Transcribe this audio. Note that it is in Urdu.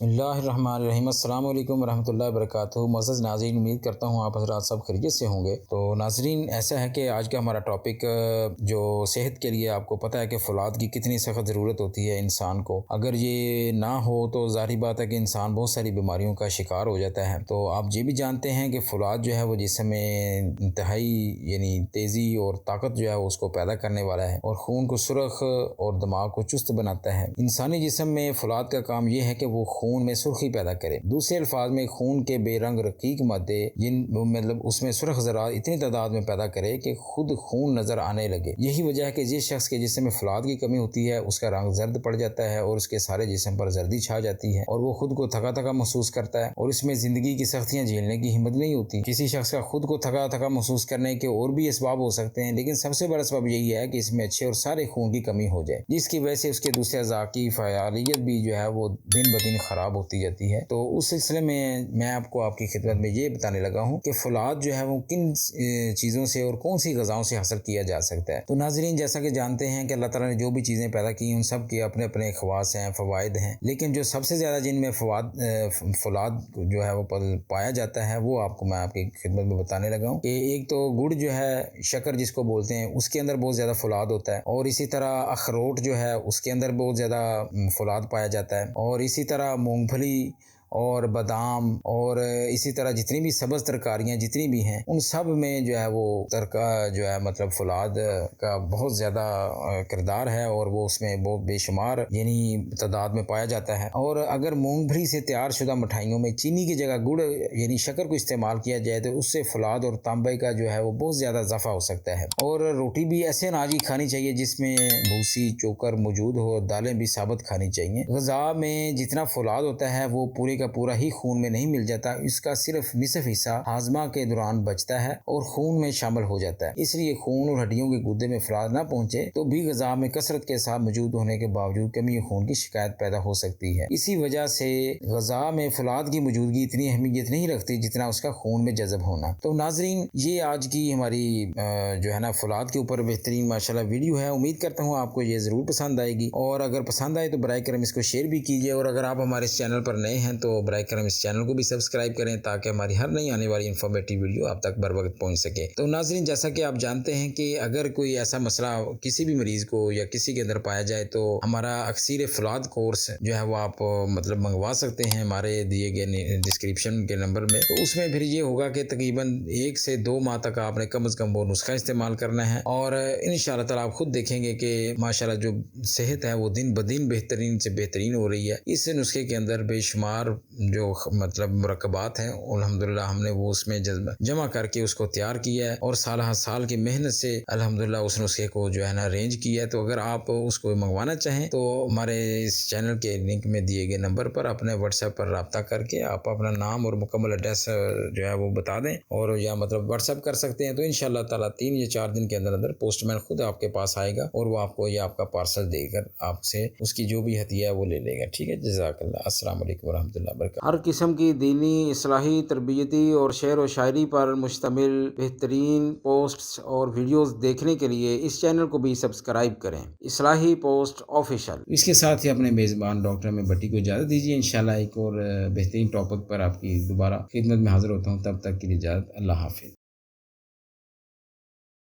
بسم اللہ الرحمن الرحیم۔ السلام علیکم ورحمۃ اللہ وبرکاتہ۔ معزز ناظرین، امید کرتا ہوں آپ حضرات سب خیریت سے ہوں گے۔ تو ناظرین، ایسا ہے کہ آج کا ہمارا ٹاپک جو صحت کے لیے، آپ کو پتہ ہے کہ فولاد کی کتنی سخت ضرورت ہوتی ہے انسان کو۔ اگر یہ نہ ہو تو ظاہری بات ہے کہ انسان بہت ساری بیماریوں کا شکار ہو جاتا ہے۔ تو آپ یہ بھی جانتے ہیں کہ فولاد جو ہے وہ جسم میں انتہائی یعنی تیزی اور طاقت جو ہے اس کو پیدا کرنے والا ہے، اور خون کو سرخ اور دماغ کو چست بناتا ہے۔ انسانی جسم میں فولاد کا کام یہ ہے کہ وہ خون میں سرخی پیدا کرے۔ دوسرے الفاظ میں خون کے بے رنگ رقیق مادے اس میں سرخ ذرات اتنی تعداد میں پیدا کرے کہ خود خون نظر آنے لگے۔ یہی وجہ ہے کہ جس شخص کے جسم میں فولاد کی کمی ہوتی ہے اس کا رنگ زرد پڑ جاتا ہے اور اس کے سارے جسم پر زردی چھا جاتی ہے، اور وہ خود کو تھکا تھکا محسوس کرتا ہے اور اس میں زندگی کی سختیاں جھیلنے کی ہمت نہیں ہوتی۔ کسی شخص کا خود کو تھکا تھکا محسوس کرنے کے اور بھی اسباب ہو سکتے ہیں، لیکن سب سے بڑا سبب یہی ہے کہ اس میں اچھے اور سارے خون کی کمی ہو جائے، جس کی وجہ سے اس کے دوسرے اعضاء کی فعالیت بھی جو ہے وہ دن بدن خراب ہوتی جاتی ہے۔ تو اس سلسلے میں آپ کو آپ کی خدمت میں یہ بتانے لگا ہوں کہ فولاد جو ہے وہ کن چیزوں سے اور کون سی غذاؤں سے حاصل کیا جا سکتا ہے۔ تو ناظرین، جیسا کہ جانتے ہیں کہ اللہ تعالیٰ نے جو بھی چیزیں پیدا کی ان سب کے اپنے اپنے خواص ہیں، فوائد ہیں، لیکن جو سب سے زیادہ جن میں فولاد جو ہے وہ پایا جاتا ہے وہ آپ کو میں آپ کی خدمت میں بتانے لگا ہوں کہ ایک تو گڑ جو ہے، شکر جس کو بولتے ہیں، اس کے اندر بہت زیادہ فولاد ہوتا ہے، اور اسی طرح اخروٹ جو ہے اس کے اندر بہت زیادہ فولاد پایا جاتا ہے، اور اسی طرح مونگ پھلی اور بادام، اور اسی طرح جتنی بھی سبز ترکاریاں جتنی بھی ہیں ان سب میں جو ہے وہ جو ہے مطلب فولاد کا بہت زیادہ کردار ہے، اور وہ اس میں بہت بے شمار یعنی تعداد میں پایا جاتا ہے۔ اور اگر مونگ پھلی سے تیار شدہ مٹھائیوں میں چینی کی جگہ گڑ یعنی شکر کو استعمال کیا جائے تو اس سے فولاد اور تانبے کا جو ہے وہ بہت زیادہ اضافہ ہو سکتا ہے۔ اور روٹی بھی ایسے اناج کی کھانی چاہیے جس میں بھوسی چوکر موجود ہو، اور دالیں بھی ثابت کھانی چاہیے۔ غذا میں جتنا فولاد ہوتا ہے وہ پورے کا پورا ہی خون میں نہیں مل جاتا، اس کا صرف نصف حصہ ہاضمہ کے دوران بچتا ہے اور خون میں شامل ہو جاتا ہے۔ اس لیے خون اور ہڈیوں کے گردے میں فولاد نہ پہنچے تو بھی غذا میں کثرت کے ساتھ موجود ہونے کے باوجود کمی خون کی شکایت پیدا ہو سکتی ہے۔ اسی وجہ سے غذا میں فولاد کی موجودگی اتنی اہمیت نہیں رکھتی جتنا اس کا خون میں جذب ہونا۔ تو ناظرین، یہ آج کی ہماری جو ہے نا فولاد کے اوپر بہترین ماشاءاللہ ویڈیو ہے۔ امید کرتا ہوں آپ کو یہ ضرور پسند آئے گی، اور اگر پسند آئے تو برائے کرم اس کو شیئر بھی کیجیے، اور اگر آپ ہمارے اس چینل پر نئے ہیں تو برائے کرم اس چینل کو بھی سبسکرائب کریں تاکہ ہماری ہر نئی آنے والی انفارمیٹیو ویڈیو آپ تک بر وقت پہنچ سکے۔ تو ناظرین، جیسا کہ آپ جانتے ہیں کہ اگر کوئی ایسا مسئلہ کسی بھی مریض کو یا کسی کے اندر پایا جائے تو ہمارا اکسیر فولاد کورس جو ہے وہ آپ مطلب منگوا سکتے ہیں ہمارے دیے گئے ڈسکرپشن کے نمبر میں۔ تو اس میں پھر یہ ہوگا کہ تقریباً 1 سے 2 ماہ تک آپ نے کم از کم وہ نسخہ استعمال کرنا ہے، اور انشاءاللہ تعالیٰ آپ خود دیکھیں گے کہ ماشاءاللہ جو صحت ہے وہ دن بدن بہترین سے بہترین ہو رہی ہے۔ اس نسخے کے اندر بے شمار جو مطلب مرکبات ہیں الحمدللہ ہم نے وہ اس میں جمع کر کے اس کو تیار کیا ہے، اور سال کی محنت سے الحمدللہ اس نسخے کو جو ہے نا ارینج کیا ہے۔ تو اگر آپ اس کو منگوانا چاہیں تو ہمارے اس چینل کے لنک میں دیے گئے نمبر پر اپنے واٹس ایپ پر رابطہ کر کے آپ اپنا نام اور مکمل ایڈریس جو ہے وہ بتا دیں، اور یا مطلب واٹس ایپ کر سکتے ہیں، تو انشاءاللہ تعالیٰ 3 یا 4 دن کے اندر پوسٹ مین خود آپ کے پاس آئے گا اور وہ آپ کو یا آپ کا پارسل دے کر آپ سے اس کی جو بھی ہدیہ ہے وہ لے لے گا۔ ٹھیک ہے، جزاک اللہ۔ السلام علیکم ورحمۃ اللہ وبرکاتہ۔ ہر قسم کی دینی، اصلاحی، تربیتی اور شعر و شاعری پر مشتمل بہترین پوسٹس اور ویڈیوز دیکھنے کے لیے اس چینل کو بھی سبسکرائب کریں۔ اصلاحی پوسٹ آفیشیل۔ اس کے ساتھ ہی اپنے میزبان ڈاکٹر میں بٹی کو اجازت دیجیے۔ انشاءاللہ ایک اور بہترین ٹاپک پر آپ کی دوبارہ خدمت میں حاضر ہوتا ہوں، تب تک کے لیے اجازت۔ اللہ حافظ۔